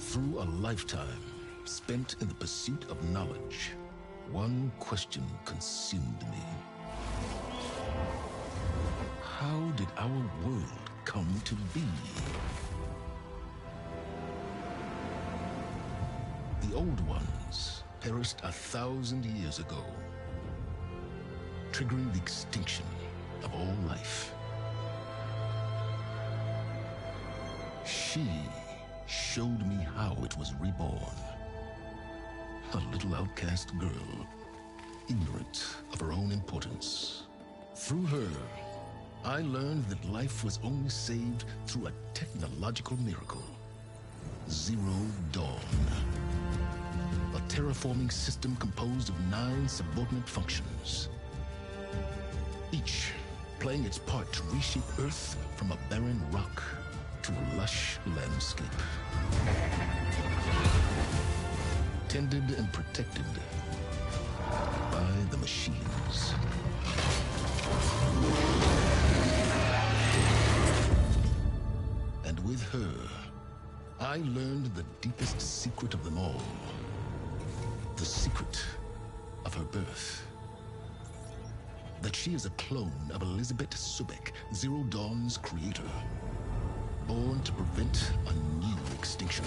Through a lifetime spent in the pursuit of knowledge, one question consumed me. How did our world come to be? The old ones perished 1,000 years ago, triggering the extinction of all life. She showed me how it was reborn. A little outcast girl, ignorant of her own importance. Through her, I learned that life was only saved through a technological miracle. Zero Dawn. A terraforming system composed of 9 subordinate functions, each playing its part to reshape Earth from a barren rock to a lush landscape. Tended and protected by the machines. And with her, I learned the deepest secret of them all. The secret of her birth. That she is a clone of Elizabeth Sobek, Zero Dawn's creator. Born to prevent a new extinction.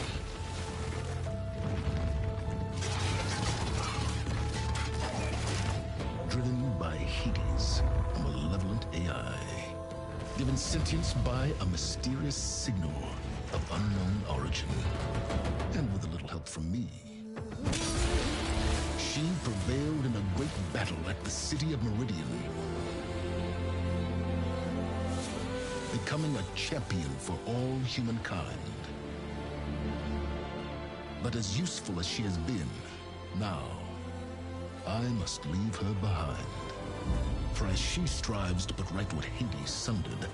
Driven by Hades, a malevolent AI. Given sentience by a mysterious signal of unknown origin. And with a little help from me, she prevailed in a great battle at the city of Meridian. Becoming a champion for all humankind. But as useful as she has been, now, I must leave her behind. For as she strives to put right what Hades sundered,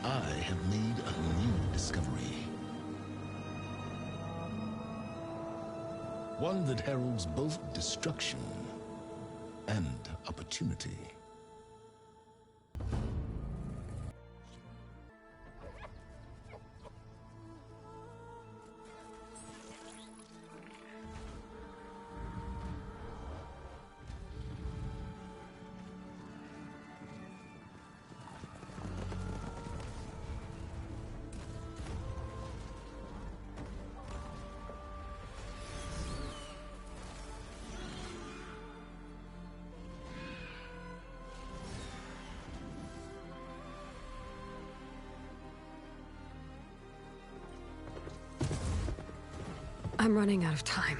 I have made a new discovery. One that heralds both destruction and opportunity. I'm running out of time,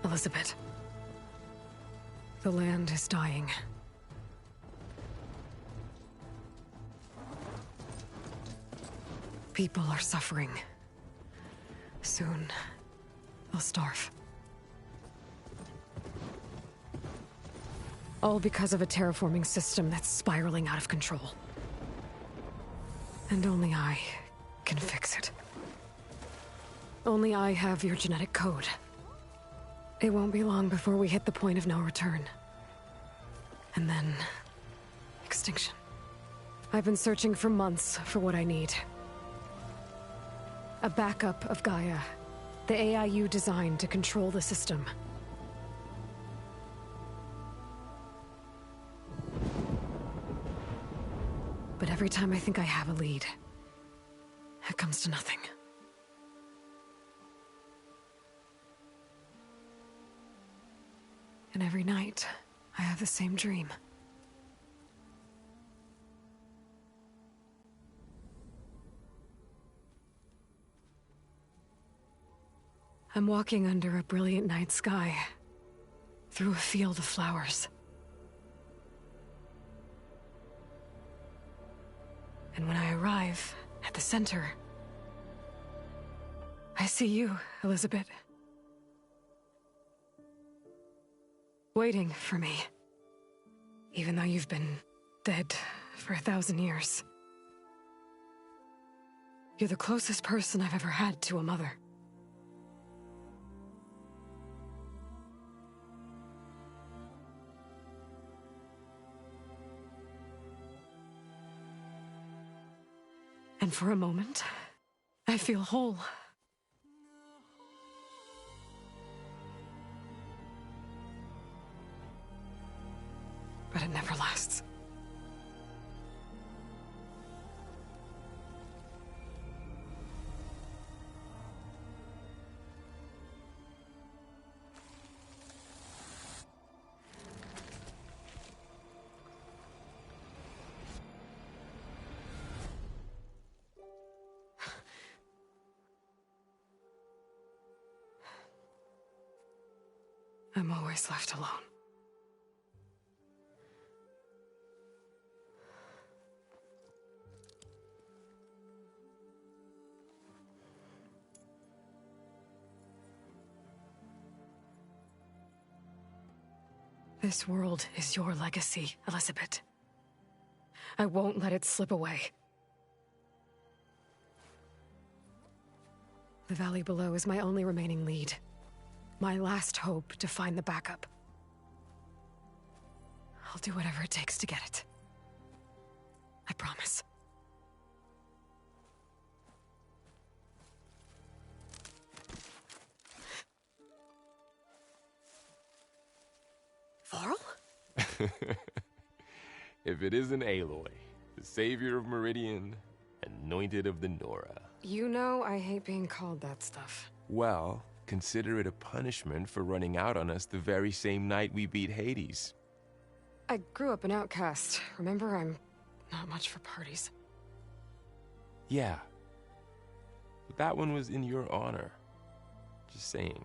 Elizabeth. The land is dying. People are suffering. Soon, they'll starve. All because of a terraforming system that's spiraling out of control. And only I can fix it. Only I have your genetic code. It won't be long before we hit the point of no return. And then... extinction. I've been searching for months for what I need. A backup of Gaia. The AIU designed to control the system. But every time I think I have a lead, it comes to nothing. And every night, I have the same dream. I'm walking under a brilliant night sky, through a field of flowers. And when I arrive at the center, I see you, Elizabeth. Waiting for me. Even though you've been dead for 1,000 years. You're the closest person I've ever had to a mother. And for a moment, I feel whole. I'm always left alone. This world is your legacy, Elizabeth. I won't let it slip away. The valley below is my only remaining lead. My last hope to find the backup. I'll do whatever it takes to get it. I promise. Varl? If it isn't Aloy, the savior of Meridian, anointed of the Nora. You know I hate being called that stuff. Well, consider it a punishment for running out on us the very same night we beat Hades. I grew up an outcast. Remember, I'm not much for parties. Yeah. But that one was in your honor. Just saying.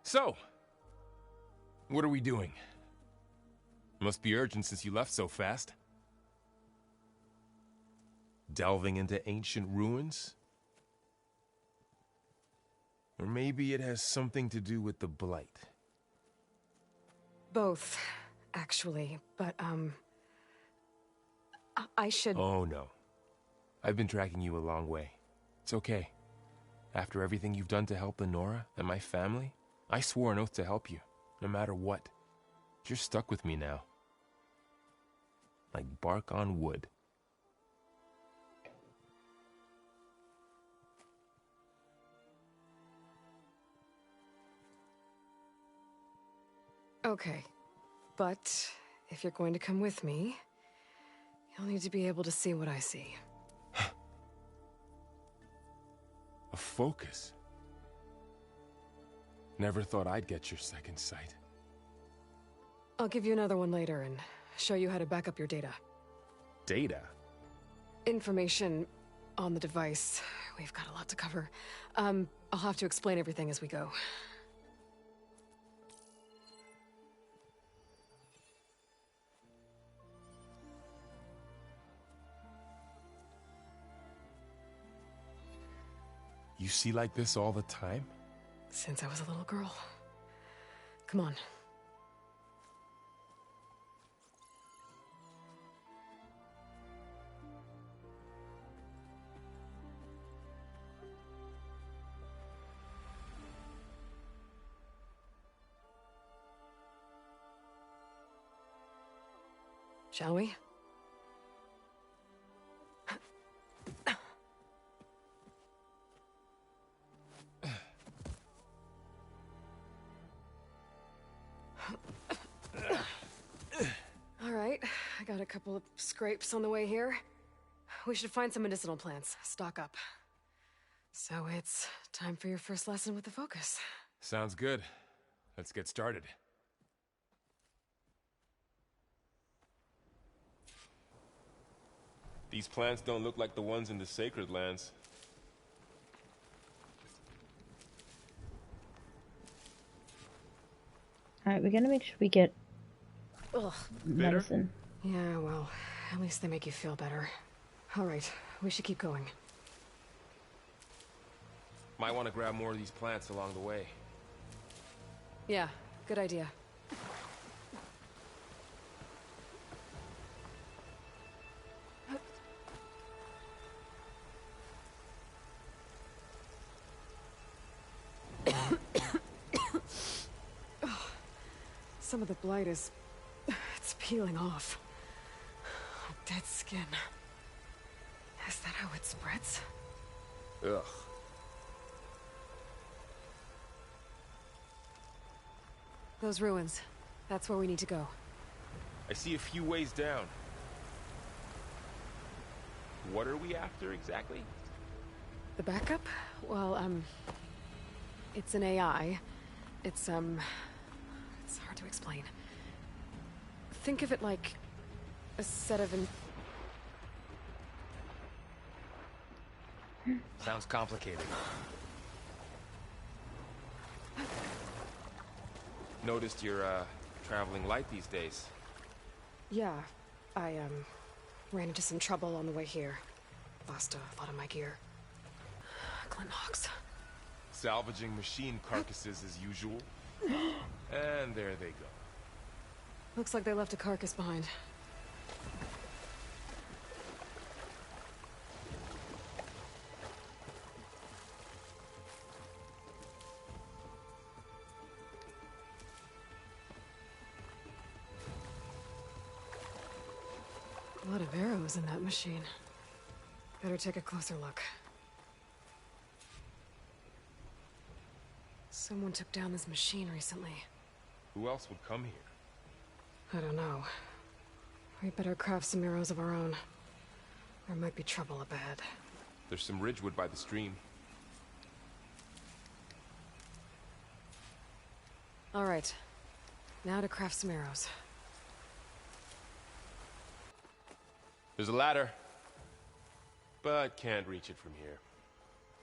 So, what are we doing? Must be urgent since you left so fast. Delving into ancient ruins? Or maybe it has something to do with the Blight. Both, actually, but, I should... Oh, no. I've been tracking you a long way. It's okay. After everything you've done to help the Nora and my family, I swore an oath to help you, no matter what. You're stuck with me now. Like bark on wood. Okay, but if you're going to come with me, you'll need to be able to see what I see. A focus? Never thought I'd get your second sight. I'll give you another one later and show you how to back up your data. Data? Information on the device. We've got a lot to cover. I'll have to explain everything as we go. You see like this all the time? Since I was a little girl. Come on. Shall we? All right, I got a couple of scrapes on the way here. We should find some medicinal plants, stock up. So it's time for your first lesson with the Focus. Sounds good. Let's get started. These plants don't look like the ones in the Sacred Lands. Alright, we're gonna make sure we get Ugh. medicine. Yeah, well, at least they make you feel better. All right, we should keep going. Might want to grab more of these plants along the way. Yeah, good idea. Some of the blight is... it's peeling off. Dead skin. Is that how it spreads? Ugh. Those ruins. That's where we need to go. I see a few ways down. What are we after exactly? The backup? Well, it's an AI. It's hard to explain. Think of it like a set of Sounds complicated. Noticed you're, traveling light these days. Yeah, I, ran into some trouble on the way here. Lost a lot of my gear. Clint Knox. Salvaging machine carcasses as usual. And there they go. Looks like they left a carcass behind. A lot of arrows in that machine. Better take a closer look. Someone took down this machine recently. Who else would come here? I don't know. We better craft some arrows of our own. There might be trouble up ahead. There's some ridgewood by the stream. All right. Now to craft some arrows. There's a ladder, but can't reach it from here.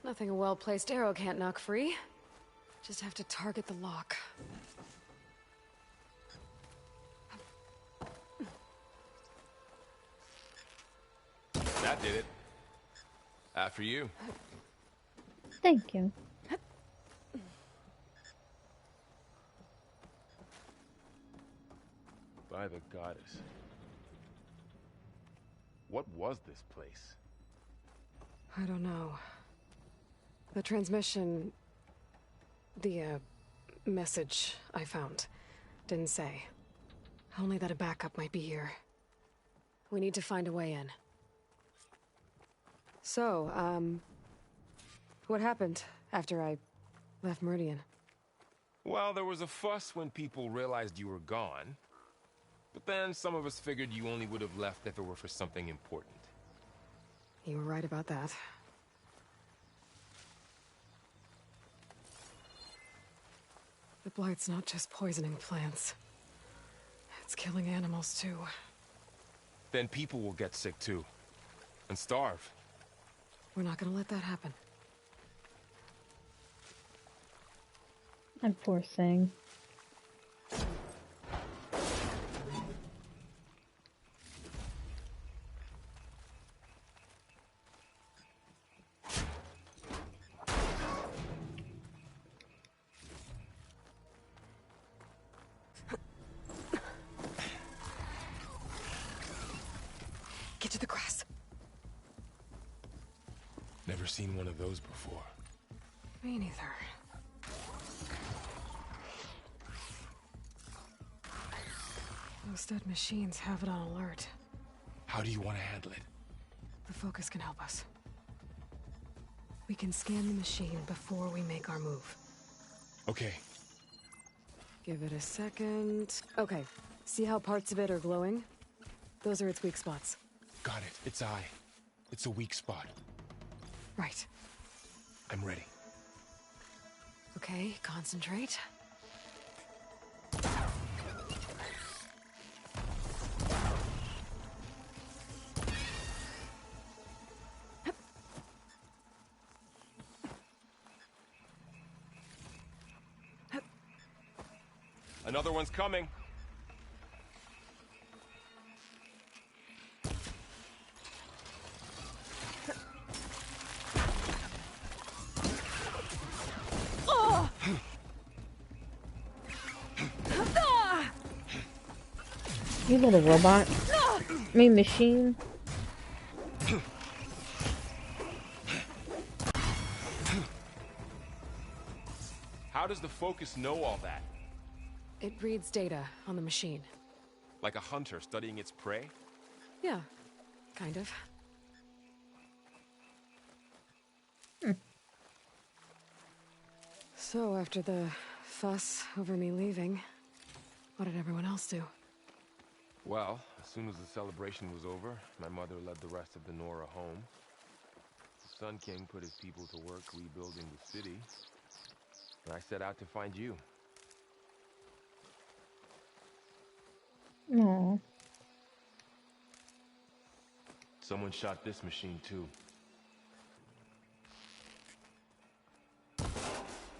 Nothing a well-placed arrow can't knock free. Just have to target the lock. That did it. After you. Thank you. By the goddess. What was this place? I don't know. The transmission... The, message I found didn't say. Only that a backup might be here. We need to find a way in. So, what happened after I left Meridian? Well, there was a fuss when people realized you were gone. But then some of us figured you only would have left if it were for something important. You were right about that. The Blight's not just poisoning plants. It's killing animals, too. Then people will get sick too. And starve. We're not gonna let that happen. And poor thing. Get to the grass. Never seen one of those before. Me neither. Those dead machines have it on alert. How do you want to handle it? The focus can help us. We can scan the machine before we make our move. Okay. Give it a second. Okay. See how parts of it are glowing? Those are its weak spots. Got it. Its eye. It's a weak spot. Right. I'm ready. Okay, concentrate. Another one's coming. You little robot. I mean, machine. How does the focus know all that? It reads data on the machine. Like a hunter studying its prey? Yeah, kind of. So, after the fuss over me leaving, what did everyone else do? Well, as soon as the celebration was over, my mother led the rest of the Nora home. The Sun King put his people to work rebuilding the city. And I set out to find you. Aww. Someone shot this machine too.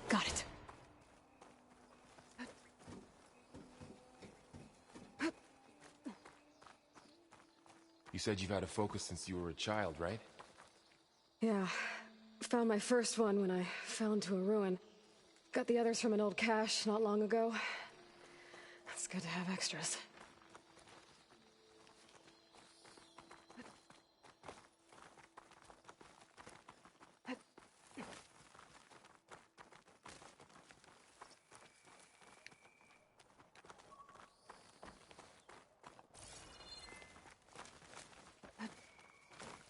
Got it. said you've had a focus since you were a child, right? Yeah. Found my first one when I fell into a ruin. Got the others from an old cache not long ago. It's good to have extras.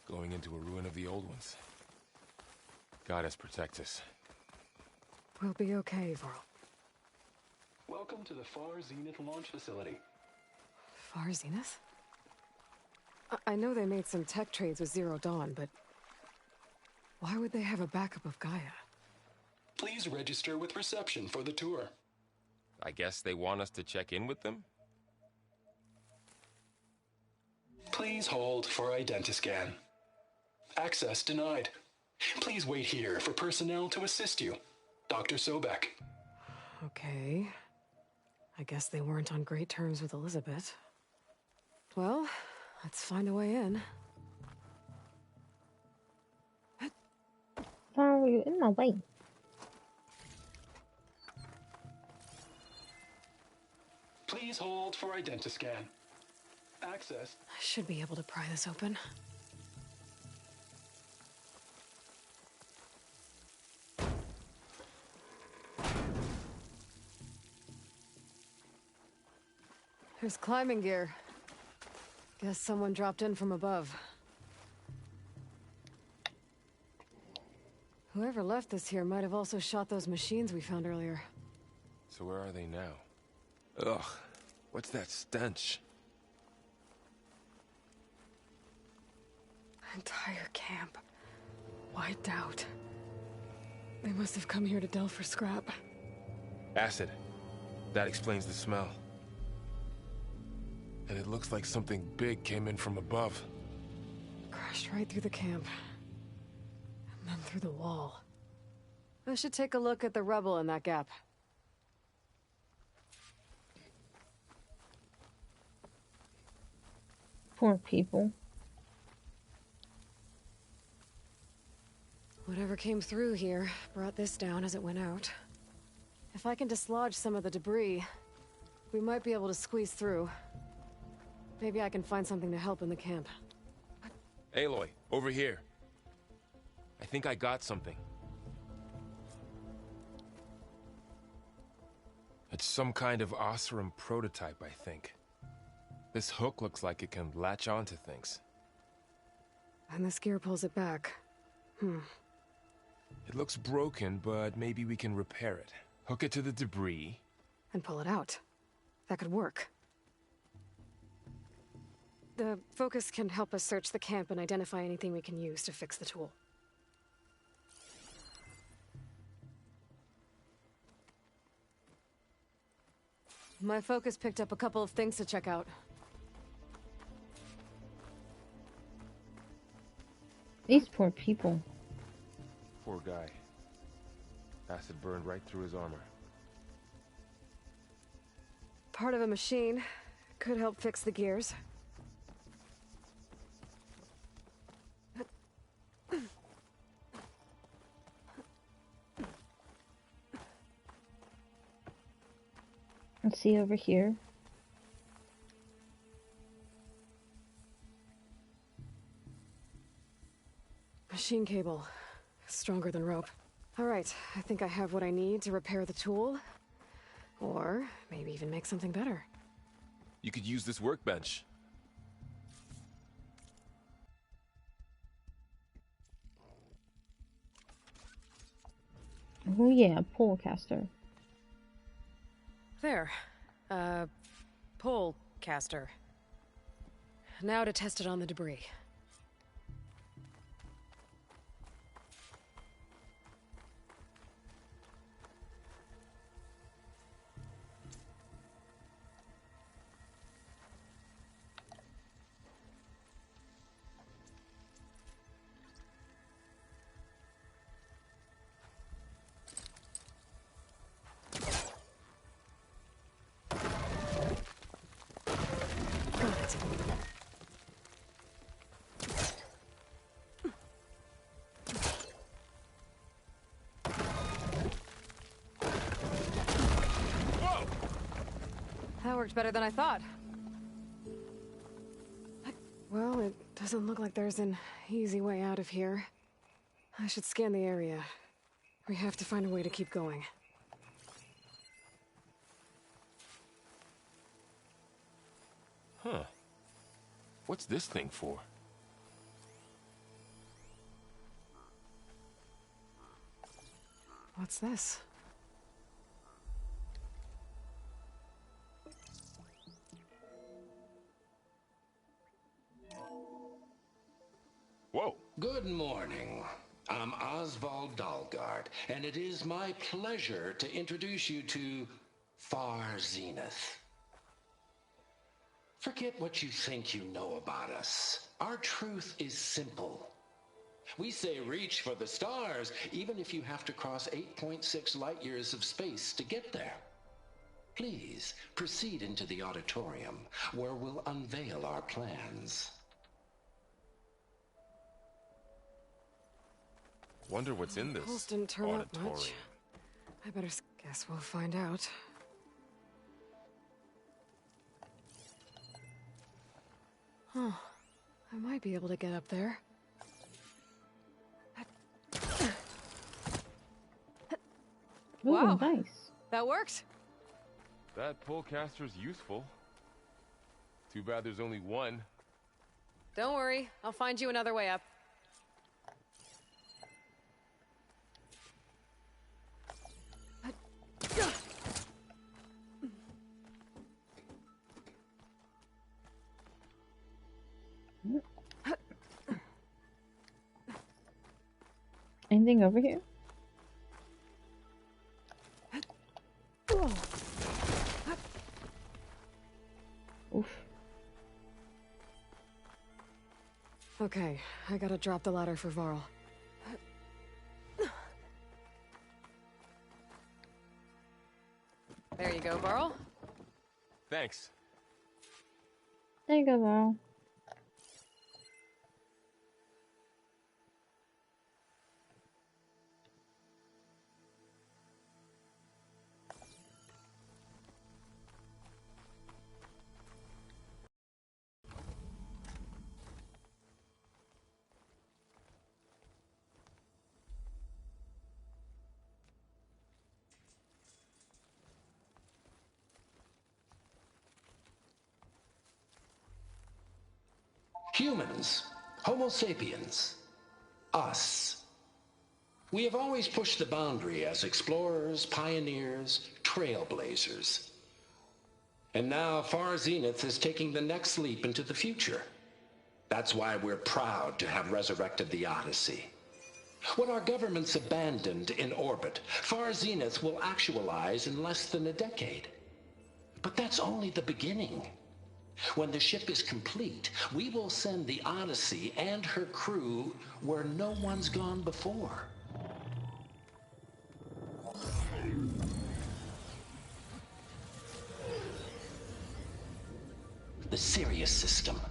Going into a ruin of the old ones. Goddess protect us. We'll be okay, Varl. Welcome to the Far Zenith launch facility. Far Zenith? I know they made some tech trades with Zero Dawn, but why would they have a backup of Gaia? Please register with reception for the tour. I guess they want us to check in with them? Please hold for Identiscan. Access denied. Please wait here for personnel to assist you. Dr. Sobek. Okay. I guess they weren't on great terms with Elizabeth. Well, let's find a way in. Why are you in my way? Please hold for Identiscan. Access. I should be able to pry this open. There's climbing gear. Guess someone dropped in from above. Whoever left this here might have also shot those machines we found earlier. So where are they now? Ugh, what's that stench? Entire camp. Wiped out. They must have come here to delve for scrap. Acid. That explains the smell. And it looks like something big came in from above. Crashed right through the camp. And then through the wall. I should take a look at the rubble in that gap. Poor people. Whatever came through here brought this down as it went out. If I can dislodge some of the debris, we might be able to squeeze through. Maybe I can find something to help in the camp. Aloy, over here. I think I got something. It's some kind of Oseram prototype, I think. This hook looks like it can latch onto things. And this gear pulls it back. It looks broken, but maybe we can repair it. Hook it to the debris. And pull it out. That could work. The focus can help us search the camp and identify anything we can use to fix the tool. My focus picked up a couple of things to check out. These poor people. Poor guy. Acid burned right through his armor. Part of a machine. Could help fix the gears. Let's see over here. Machine cable. Stronger than rope. Alright, I think I have what I need to repair the tool. Or maybe even make something better. You could use this workbench. Oh yeah, pole caster. There. Pole caster. Now to test it on the debris. Got it. worked better than I thought. Well, it doesn't look like there's an easy way out of here. I should scan the area. We have to find a way to keep going. Huh. What's this thing for? What's this? Whoa. Good morning. I'm Oswald Dalgard, and it is my pleasure to introduce you to Far Zenith. Forget what you think you know about us. Our truth is simple. We say reach for the stars, even if you have to cross 8.6 light years of space to get there. Please proceed into the auditorium, where we'll unveil our plans. Wonder what's in this Pulse didn't turn up auditorium. much. I better guess we'll find out. Huh. I might be able to get up there. Ooh, Wow. nice. That worked. That pullcaster's useful. Too bad there's only one. Don't worry. I'll find you another way up. Anything over here? Oof. Okay, I gotta drop the ladder for Varl. There you go, Varl. Thanks. There you go, Val. Humans, Homo sapiens, us. We have always pushed the boundary as explorers, pioneers, trailblazers. And now Far Zenith is taking the next leap into the future. That's why we're proud to have resurrected the Odyssey. What our governments abandoned in orbit, Far Zenith will actualize in less than a decade. But that's only the beginning. When the ship is complete, we will send the Odyssey and her crew where no one's gone before. The Sirius system.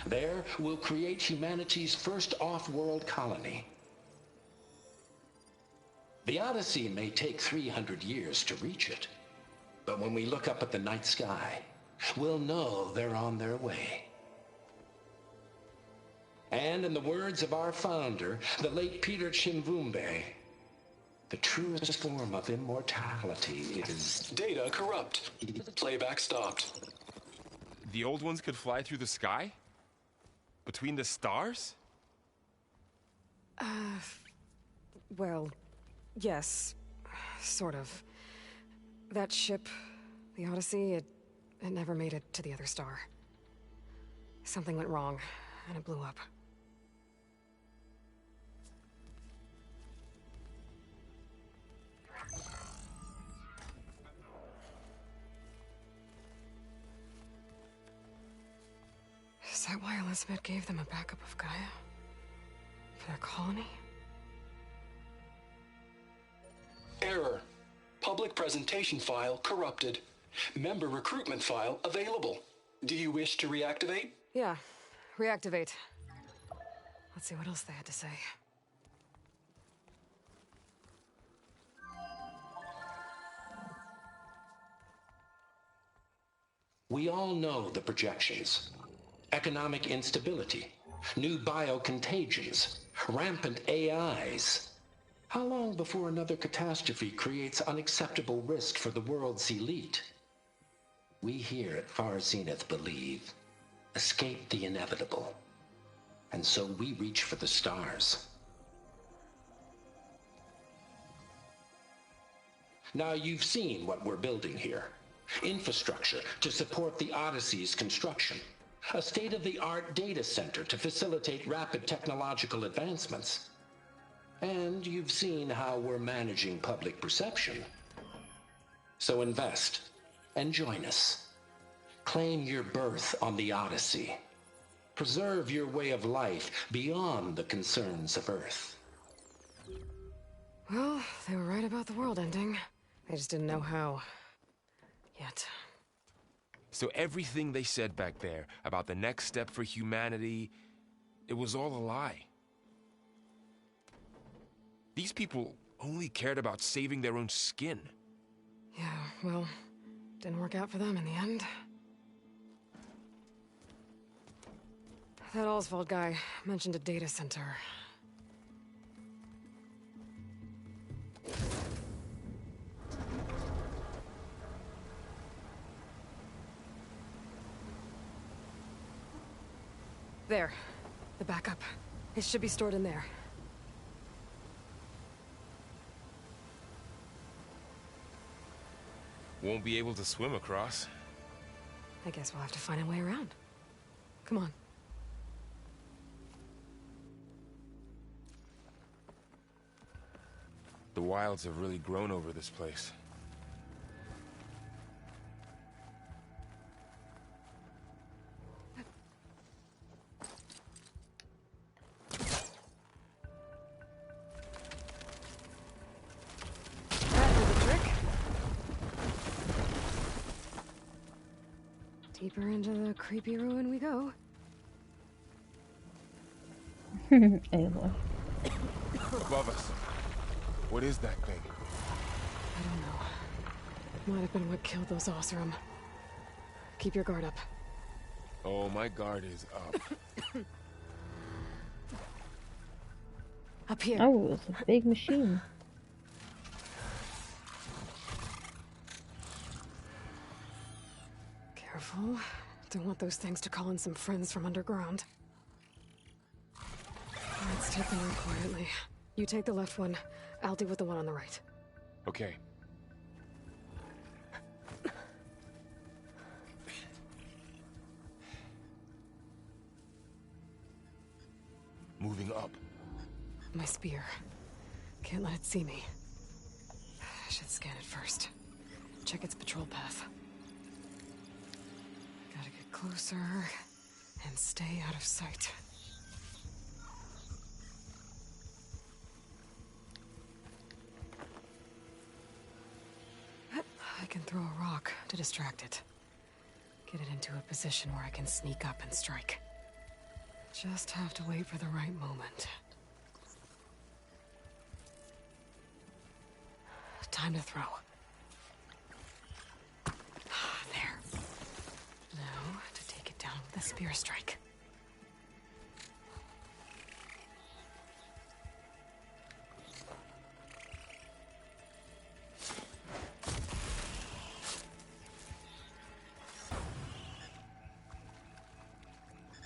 There, we'll create humanity's first off-world colony. The Odyssey may take 300 years to reach it. But when we look up at the night sky, we'll know they're on their way. And in the words of our founder, the late Peter Chimvumbe, the truest form of immortality is... Data corrupt. Playback stopped. The old ones could fly through the sky? Between the stars? Well, yes. Sort of. That ship, the Odyssey, it never made it to the other star. Something went wrong, and it blew up. Is that why Elizabeth gave them a backup of Gaia? For their colony? Error. Public presentation file corrupted. Member recruitment file available. Do you wish to reactivate? Yeah, reactivate. Let's see what else they had to say. We all know the projections. Economic instability, new biocontagions, rampant AIs. How long before another catastrophe creates unacceptable risk for the world's elite? We here at Far Zenith believe, escape the inevitable. And so we reach for the stars. Now you've seen what we're building here. Infrastructure to support the Odyssey's construction. A state-of-the-art data center to facilitate rapid technological advancements. And you've seen how we're managing public perception. So invest and join us. Claim your berth on the Odyssey. Preserve your way of life beyond the concerns of Earth. Well, they were right about the world ending. They just didn't know how. Yet. So everything they said back there about the next step for humanity, it was all a lie. These people only cared about saving their own skin. Yeah, well, didn't work out for them in the end. That Oswald guy mentioned a data center. There. The backup. It should be stored in there. Won't be able to swim across. I guess we'll have to find a way around. Come on. The wilds have really grown over this place. Deeper into the creepy ruin we go. Aloy. Above us. What is that thing? I don't know. Might have been what killed those Oseram. Keep your guard up. Oh, my guard is up. Up here. Oh, it was a big machine. Careful. Don't want those things to call in some friends from underground. Let's take them in quietly. You take the left one. I'll deal with the one on the right. Okay. Moving up. My spear. Can't let it see me. I should scan it first. Check its patrol path. Gotta get closer and stay out of sight. I can throw a rock to distract it. Get it into a position where I can sneak up and strike. Just have to wait for the right moment. Time to throw. There. Now, to take it down with a spear strike.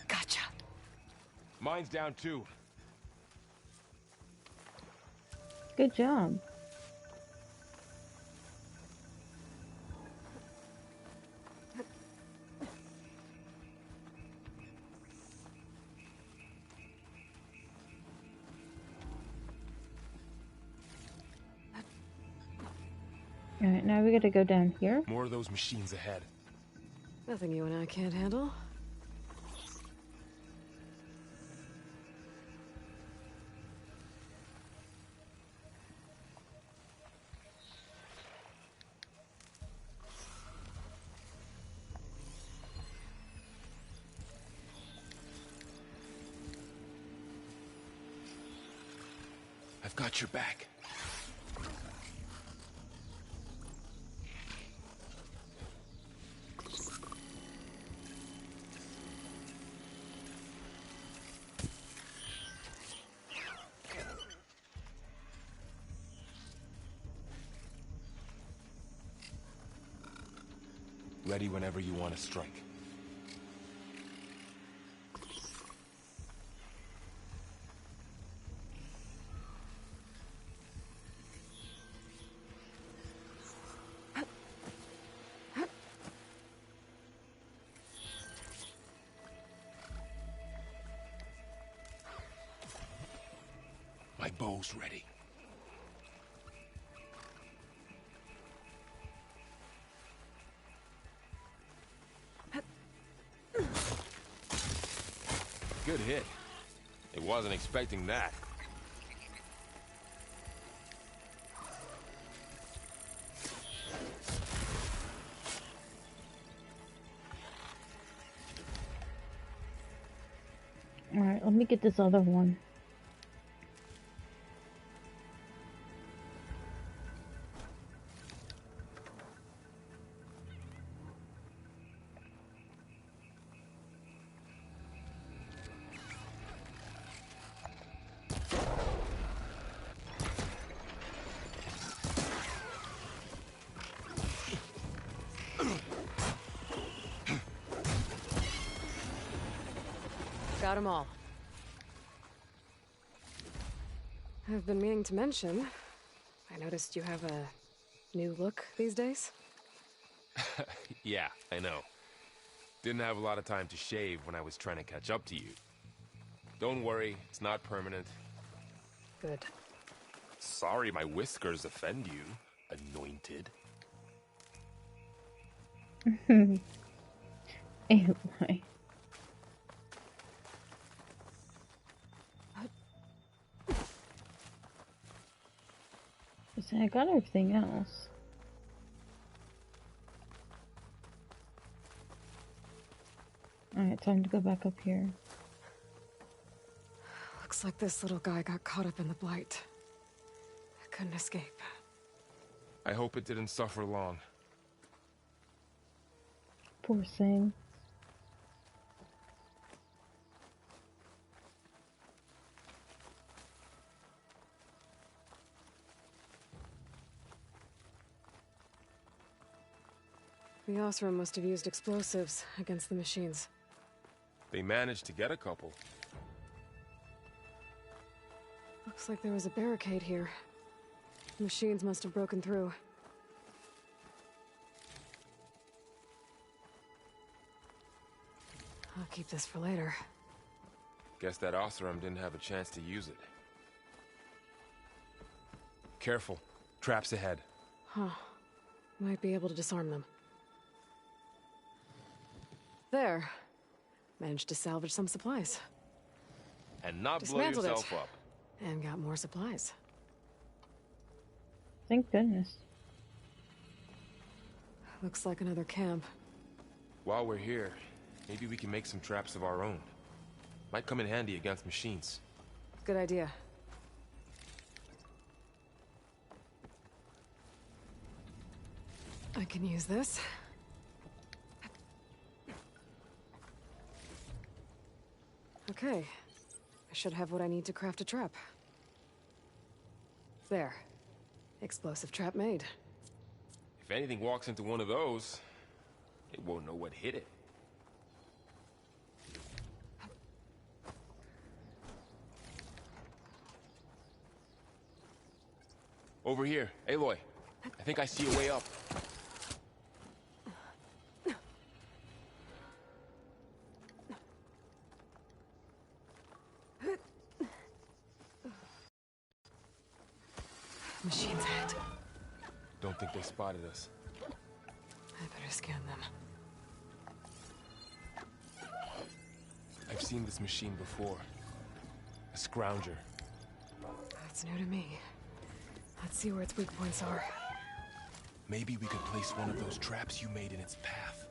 Gotcha. Mine's down too. Good job. Alright, now we gotta go down here. More of those machines ahead. Nothing you and I can't handle. I've got your back. Ready whenever you want to strike. My bow's ready. Good hit. It wasn't expecting that. Alright, let me get this other one. Got them all. I've been meaning to mention, I noticed you have a new look these days. Yeah, I know. Didn't have a lot of time to shave when I was trying to catch up to you. Don't worry, it's not permanent. Good. Sorry my whiskers offend you, anointed. Anyway. I got everything else. Alright, time to go back up here. Looks like this little guy got caught up in the Blight. Couldn't escape. I hope it didn't suffer long. Poor thing. The Osram must have used explosives against the machines. They managed to get a couple. Looks like there was a barricade here. The machines must have broken through. I'll keep this for later. Guess that Osram didn't have a chance to use it. Careful. Traps ahead. Huh. Might be able to disarm them. There. Managed to salvage some supplies. And not blow Dismantled yourself it. up. And got more supplies. Thank goodness. Looks like another camp. While we're here, maybe we can make some traps of our own. Might come in handy against machines. Good idea. I can use this. Okay. I should have what I need to craft a trap. There. Explosive trap made. If anything walks into one of those, it won't know what hit it. Over here, Aloy. I think I see a way up. Machines ahead. Don't think they spotted us. I better scan them. I've seen this machine before. A scrounger. That's new to me. Let's see where its weak points are. Maybe we could place one of those traps you made in its path.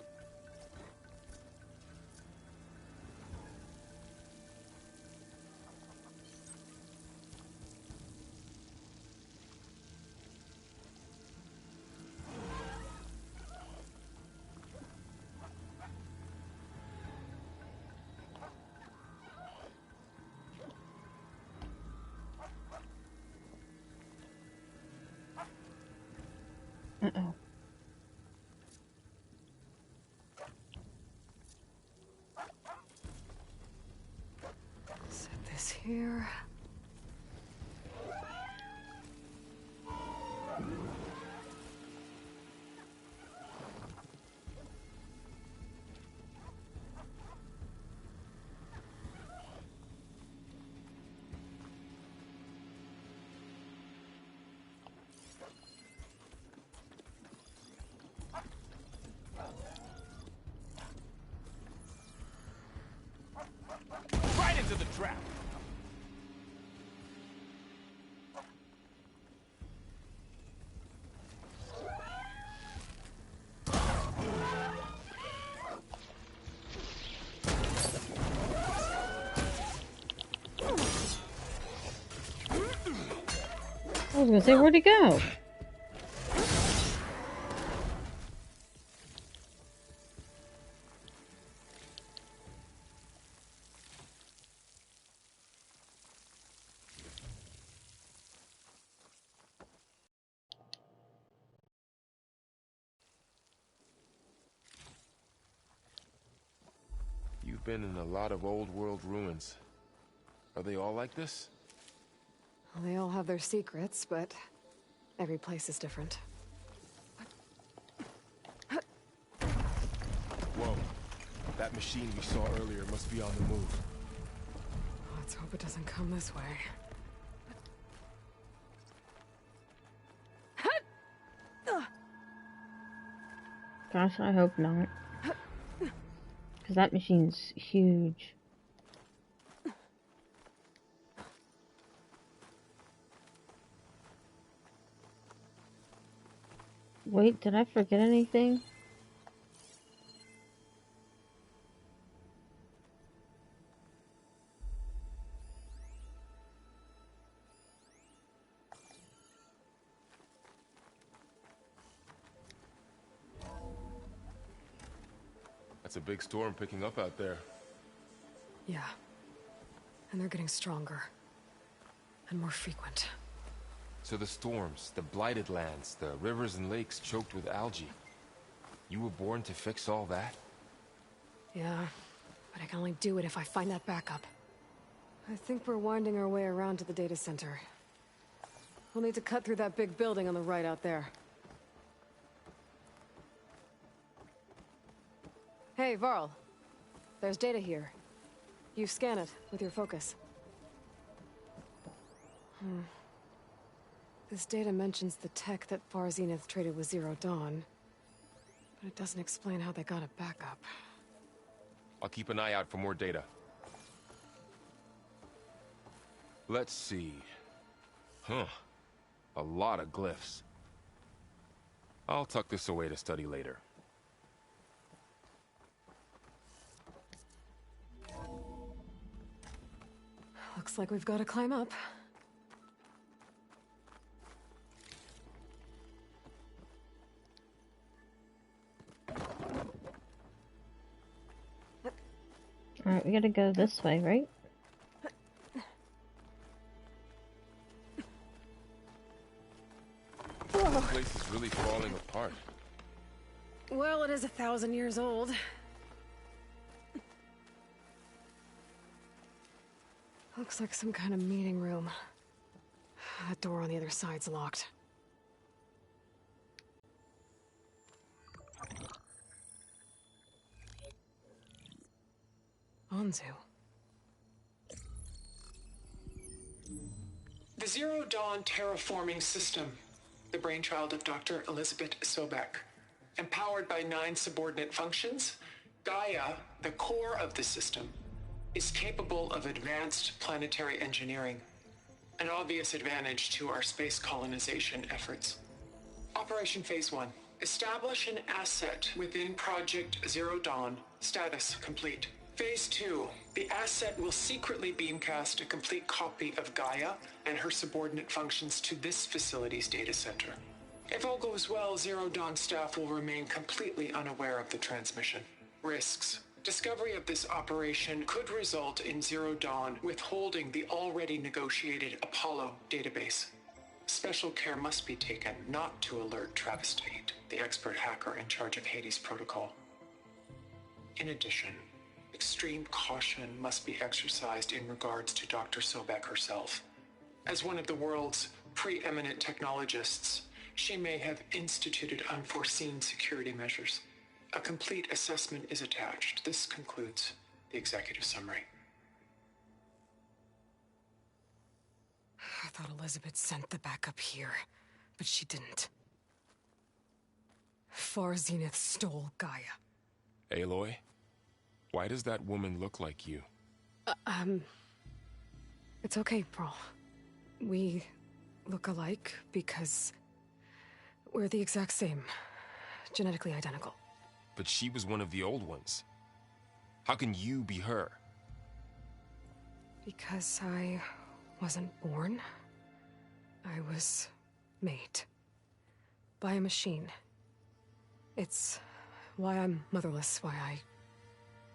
Uh-oh. this here. Right into the trap! I was gonna say, where'd he go? You've been in a lot of old world ruins. Are they all like this? Well, they all have their secrets, but every place is different. Whoa. That machine we saw earlier must be on the move. Let's hope it doesn't come this way. Gosh, I hope not. Because that machine's huge. Wait, did I forget anything? That's a big storm picking up out there. Yeah. And they're getting stronger. And more frequent. So the storms, the blighted lands, the rivers and lakes choked with algae. You were born to fix all that? Yeah, but I can only do it if I find that backup. I think we're winding our way around to the data center. We'll need to cut through that big building on the right out there. Hey, Varl. There's data here. You scan it with your focus. This data mentions the tech that Far Zenith traded with Zero Dawn, but it doesn't explain how they got it back up. I'll keep an eye out for more data. Let's see. Huh. A lot of glyphs. I'll tuck this away to study later. Looks like we've got to climb up. Alright, we gotta go this way, right? The place is really falling apart. Well, it is 1,000 years old. Looks like some kind of meeting room. That door on the other side's locked. Anzu. The Zero Dawn terraforming system, the brainchild of Dr. Elizabeth Sobek. Empowered by 9 subordinate functions, Gaia, the core of the system, is capable of advanced planetary engineering, an obvious advantage to our space colonization efforts. Operation Phase 1. Establish an asset within Project Zero Dawn. Status complete. Phase 2. The asset will secretly beamcast a complete copy of Gaia and her subordinate functions to this facility's data center. If all goes well, Zero Dawn staff will remain completely unaware of the transmission. Risks. Discovery of this operation could result in Zero Dawn withholding the already negotiated Apollo database. Special care must be taken not to alert Travis Tate, the expert hacker in charge of Hades Protocol. In addition, extreme caution must be exercised in regards to Dr. Sobek herself. As one of the world's preeminent technologists, she may have instituted unforeseen security measures. A complete assessment is attached. This concludes the executive summary. I thought Elizabeth sent the backup here, but she didn't. Far Zenith stole Gaia. Aloy, why does that woman look like you? It's okay, Pearl. We look alike because we're the exact same. Genetically identical. But she was one of the old ones. How can you be her? Because I wasn't born. I was made. By a machine. It's why I'm motherless, why I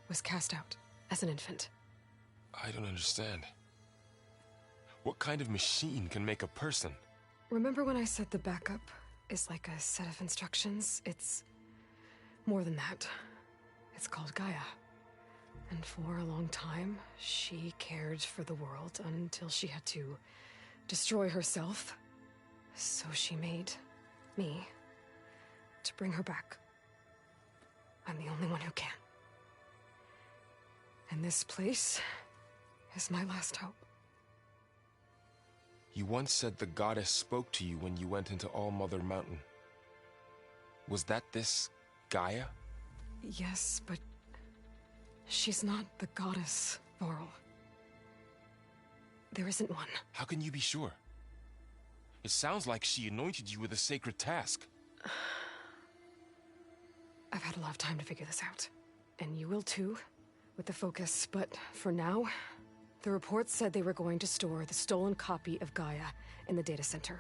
was cast out as an infant. I don't understand. What kind of machine can make a person? Remember when I said the backup is like a set of instructions? It's more than that. It's called Gaia. And for a long time, she cared for the world until she had to destroy herself. So she made me to bring her back. I'm the only one who can. And this place is my last hope. You once said the goddess spoke to you when you went into All Mother Mountain. Was that this Gaia? Yes, but she's not the goddess, Varl. There isn't one. How can you be sure? It sounds like she anointed you with a sacred task. I've had a lot of time to figure this out. And you will too, with the focus. But for now, the reports said they were going to store the stolen copy of Gaia in the data center.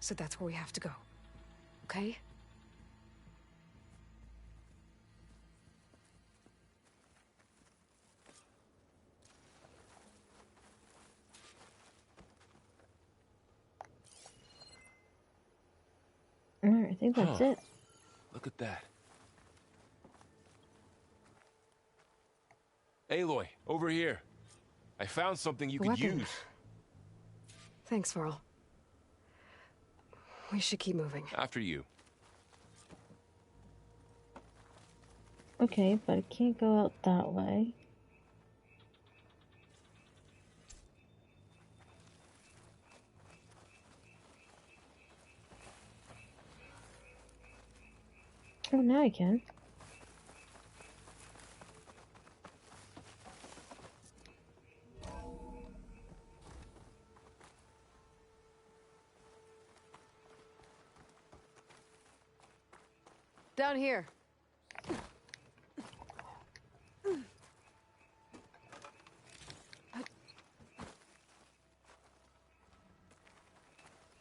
So that's where we have to go. Okay? Alright, I think that's it. Look at that. Aloy, over here. I found something you could use. Thanks, Varl. We should keep moving. After you. Okay, but I can't go out that way. Oh, now I can. Down here.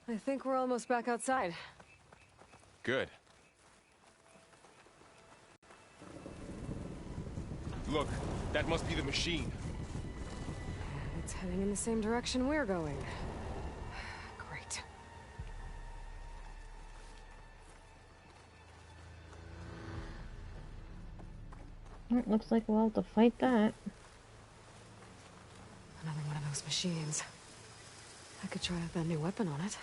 I think we're almost back outside. Good. Look, that must be the machine. It's heading in the same direction we're going. Great. Well, it looks like we'll have to fight that. Another one of those machines. I could try out that new weapon on it.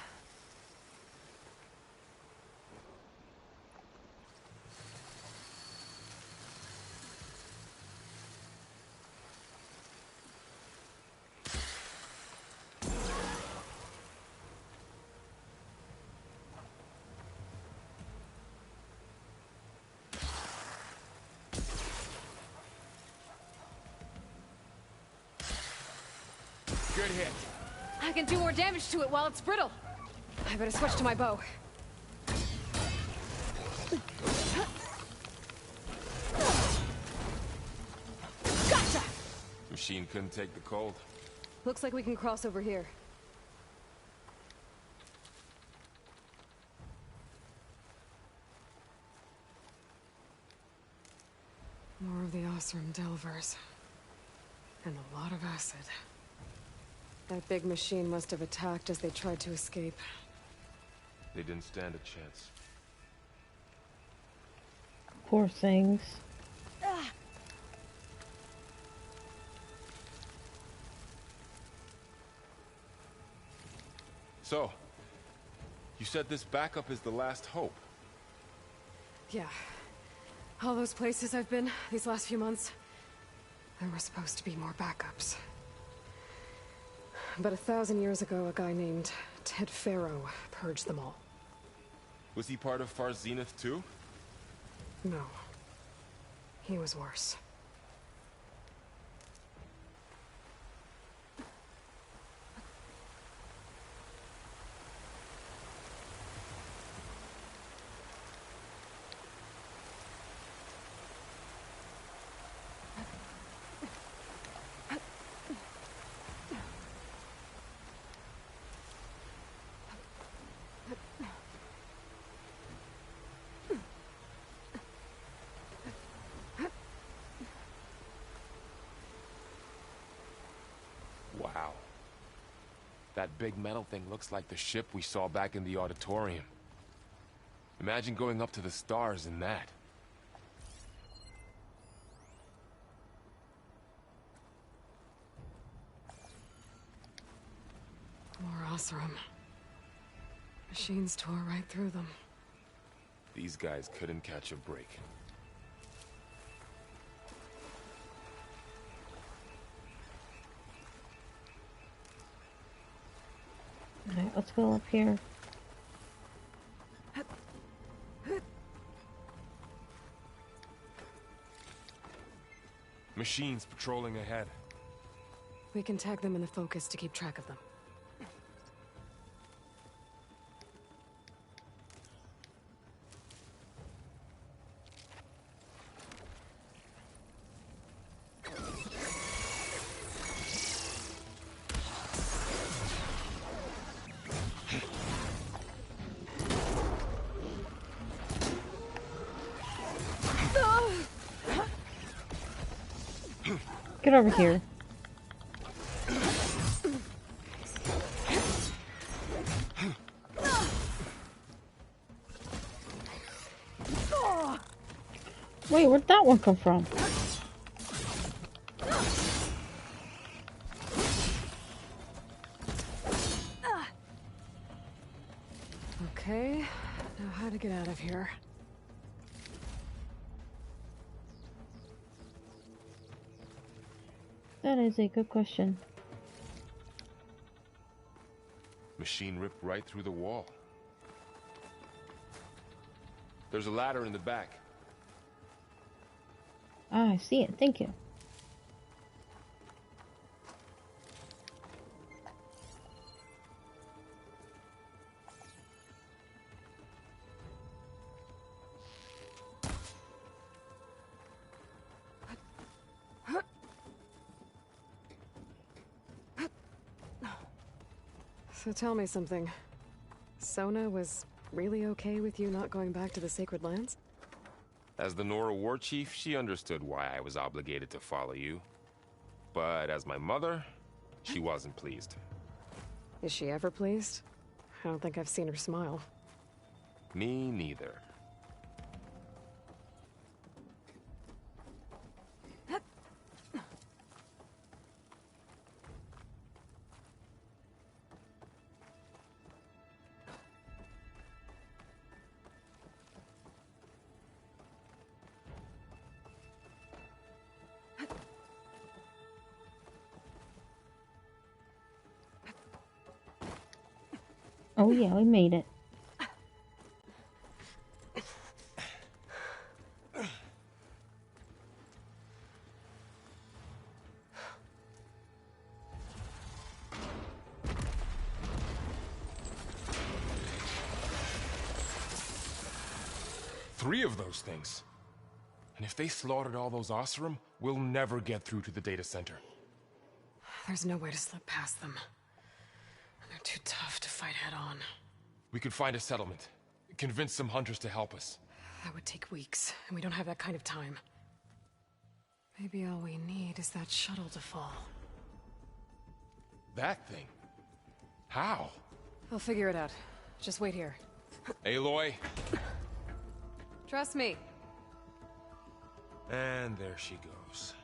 Good hit. I can do more damage to it while it's brittle. I better switch to my bow. Gotcha! Machine couldn't take the cold. Looks like we can cross over here. More of the Osram Delvers. And a lot of acid. That big machine must have attacked as they tried to escape. They didn't stand a chance. Poor things. So, you said this backup is the last hope. Yeah. All those places I've been these last few months, there were supposed to be more backups. But 1,000 years ago, a guy named Ted Faro purged them all. Was he part of Far Zenith too? No. He was worse. Wow. That big metal thing looks like the ship we saw back in the auditorium. Imagine going up to the stars in that. More Oseram. Machines tore right through them. These guys couldn't catch a break. Alright, let's go up here. Machines patrolling ahead. We can tag them in the focus to keep track of them. Get over here. Wait, where'd that one come from? Okay, now how to get out of here. That is a good question. Machine ripped right through the wall. There's a ladder in the back. Ah, I see it. Thank you. So tell me something. Sona was really okay with you not going back to the Sacred Lands? As the Nora war chief, she understood why I was obligated to follow you. But as my mother, she wasn't pleased. Is she ever pleased? I don't think I've seen her smile. Me neither. Oh yeah, we made it. Three of those things. And if they slaughtered all those Oseram, we'll never get through to the data center. There's no way to slip past them. They're too tough to fight head on. We could find a settlement. Convince some hunters to help us. That would take weeks, and we don't have that kind of time. Maybe all we need is that shuttle to fall. That thing? How? I'll figure it out. Just wait here. Aloy. Trust me. And there she goes.